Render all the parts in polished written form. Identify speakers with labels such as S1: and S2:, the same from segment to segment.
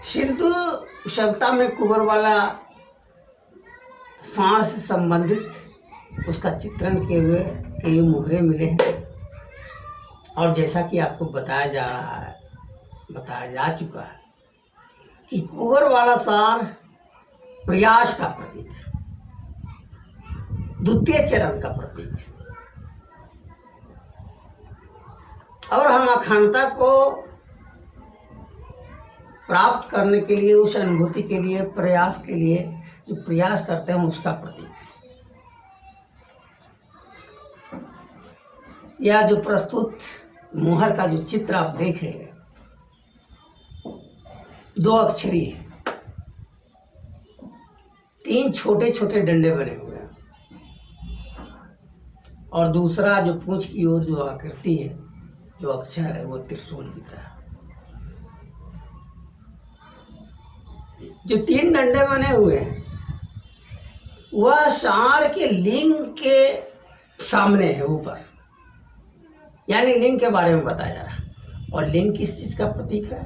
S1: सिंधु सभ्यता में कुबर वाला सांड से संबंधित उसका चित्रण किए हुए कई मुहरे मिले हैं। और जैसा कि आपको बताया जा चुका है कि कुबर वाला सांड प्रयास का प्रतीक है, द्वितीय चरण का प्रतीक है। और हम अखंडता को प्राप्त करने के लिए, उस अनुभूति के लिए, प्रयास के लिए जो प्रयास करते हैं उसका प्रतीक है। यह जो प्रस्तुत मुहर का जो चित्र आप देख रहे हैं, 2 अक्षरी है, 3 छोटे छोटे डंडे बने हुए हैं और दूसरा जो पूंछ की ओर जो आकृति है, जो अक्षर है, वो त्रिशूल की तरह। जो 3 डंडे बने हुए हैं वह सांड के लिंग के सामने है, ऊपर, यानी लिंग के बारे में बताया जा रहा है। और लिंग किस चीज का प्रतीक है?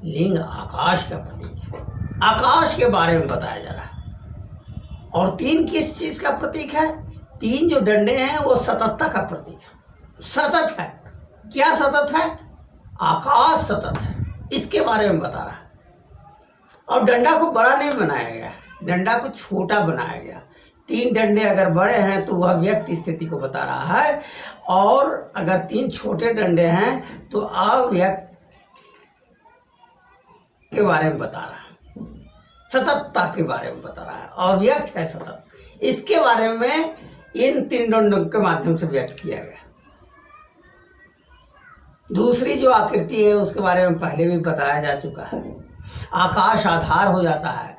S1: लिंग आकाश का प्रतीक है, आकाश के बारे में बताया जा रहा है। और 3 किस चीज का प्रतीक है? 3 जो डंडे हैं वो सततता का प्रतीक है, सतत है। क्या सतत है? आकाश सतत है, इसके बारे में बता रहा है। और डंडा को बड़ा नहीं बनाया गया, डंडा को छोटा बनाया गया। 3 डंडे अगर बड़े हैं तो वह व्यक्ति स्थिति को बता रहा है, और अगर 3 छोटे डंडे हैं तो अव्यक्त के बारे में बता रहा है, सततता के बारे में बता रहा है। अव्यक्त है सतत, इसके बारे में इन 3 डंडों के माध्यम से व्यक्त किया गया। दूसरी जो आकृति है उसके बारे में पहले भी बताया जा चुका है। आकाश आधार हो जाता है,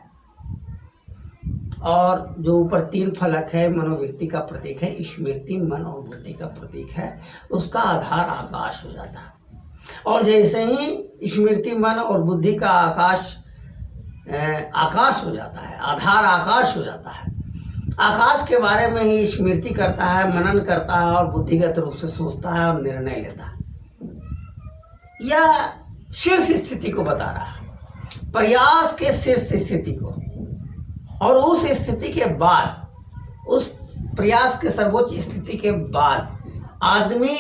S1: और जो ऊपर 3 फलक है मनोवृत्ति का प्रतीक है, स्मृति मन और बुद्धि का प्रतीक है, उसका आधार आकाश हो जाता है। और जैसे ही स्मृति मन और बुद्धि का आकाश हो जाता है, आधार आकाश हो जाता है, आकाश के बारे में ही स्मृति करता है, मनन करता है और बुद्धिगत रूप से सोचता है और निर्णय लेता है। यह शीर्ष स्थिति को बता रहा है, प्रयास के शीर्ष स्थिति को। और उस स्थिति के बाद, उस प्रयास के सर्वोच्च स्थिति के बाद आदमी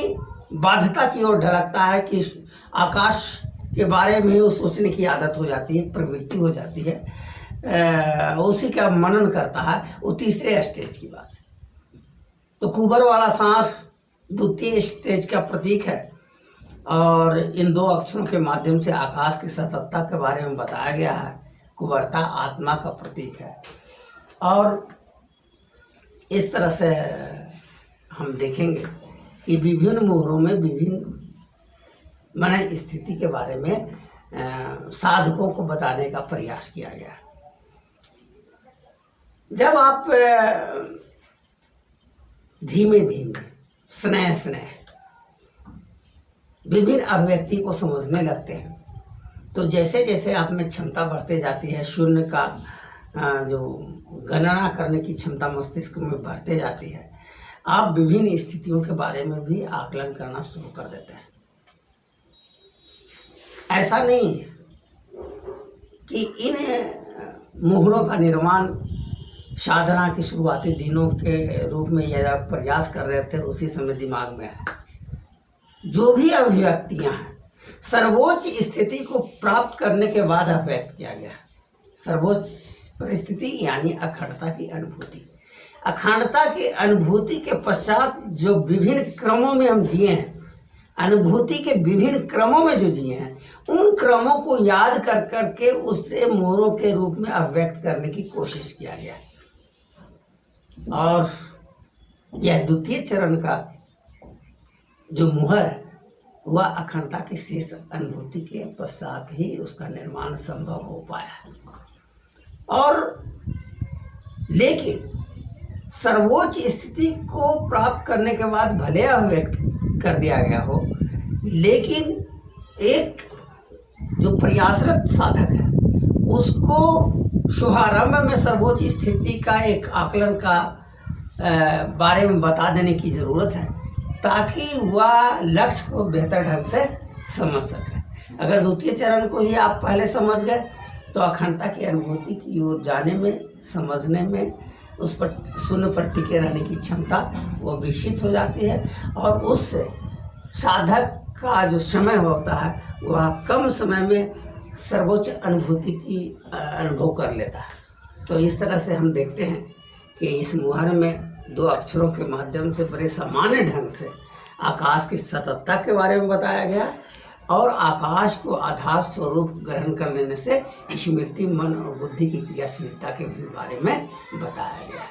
S1: बाध्यता की ओर ढलकता है कि आकाश के बारे में ही सोचने की आदत हो जाती है, प्रवृत्ति हो जाती है, उसी का मनन करता है। वो तीसरे स्टेज की बात है। तो कुबर वाला सांड द्वितीय स्टेज का प्रतीक है, और इन 2 अक्षरों के माध्यम से आकाश की सततता के बारे में बताया गया है। कुबरता आत्मा का प्रतीक है। और इस तरह से हम देखेंगे कि विभिन्न मुहरों में विभिन्न माने स्थिति के बारे में साधकों को बताने का प्रयास किया गया। जब आप धीमे धीमे स्नेह विभिन्न अभिव्यक्ति को समझने लगते हैं, तो जैसे जैसे आप में क्षमता बढ़ते जाती है, शून्य का जो गणना करने की क्षमता मस्तिष्क में बढ़ते जाती है, आप विभिन्न स्थितियों के बारे में भी आकलन करना शुरू कर देते हैं। ऐसा नहीं है कि इन मुहरों का निर्माण साधना के शुरुआती दिनों के रूप में या प्रयास कर रहे थे उसी समय दिमाग में आया। जो भी अभिव्यक्तियां हैं सर्वोच्च स्थिति को प्राप्त करने के बाद अभिव्यक्त किया गया। सर्वोच्च परिस्थिति यानी अखंडता की अनुभूति। अखंडता की अनुभूति के पश्चात जो विभिन्न क्रमों में हम जिए हैं, अनुभूति के विभिन्न क्रमों में जो जिए हैं, उन क्रमों को याद कर करके उससे मोहरों के रूप में अभिव्यक्त करने की कोशिश किया गया। और यह द्वितीय चरण का जो मुहर है वह अखंडता की शेष अनुभूति के पश्चात ही उसका निर्माण संभव हो पाया। और लेकिन सर्वोच्च स्थिति को प्राप्त करने के बाद भले अभिव्यक्त कर दिया गया हो, लेकिन एक जो प्रयासरत साधक है उसको शुभारंभ में सर्वोच्च स्थिति का एक आकलन का बारे में बता देने की ज़रूरत है, ताकि वह लक्ष्य को बेहतर ढंग से समझ सके। अगर द्वितीय चरण को ही आप पहले समझ गए तो अखंडता की अनुभूति की ओर जाने में, समझने में, उस पर शून्य पर टिके रहने की क्षमता वो विकसित हो जाती है और उससे साधक का जो समय होता है वह कम समय में सर्वोच्च अनुभूति की अनुभव कर लेता है। तो इस तरह से हम देखते हैं कि इस मुहर में 2 अक्षरों के माध्यम से बड़े सामान्य ढंग से आकाश की सततता के बारे में बताया गया और आकाश को आधार स्वरूप ग्रहण कर लेने से स्मृति, मन और बुद्धि की क्रियाशीलता के भी बारे में बताया गया।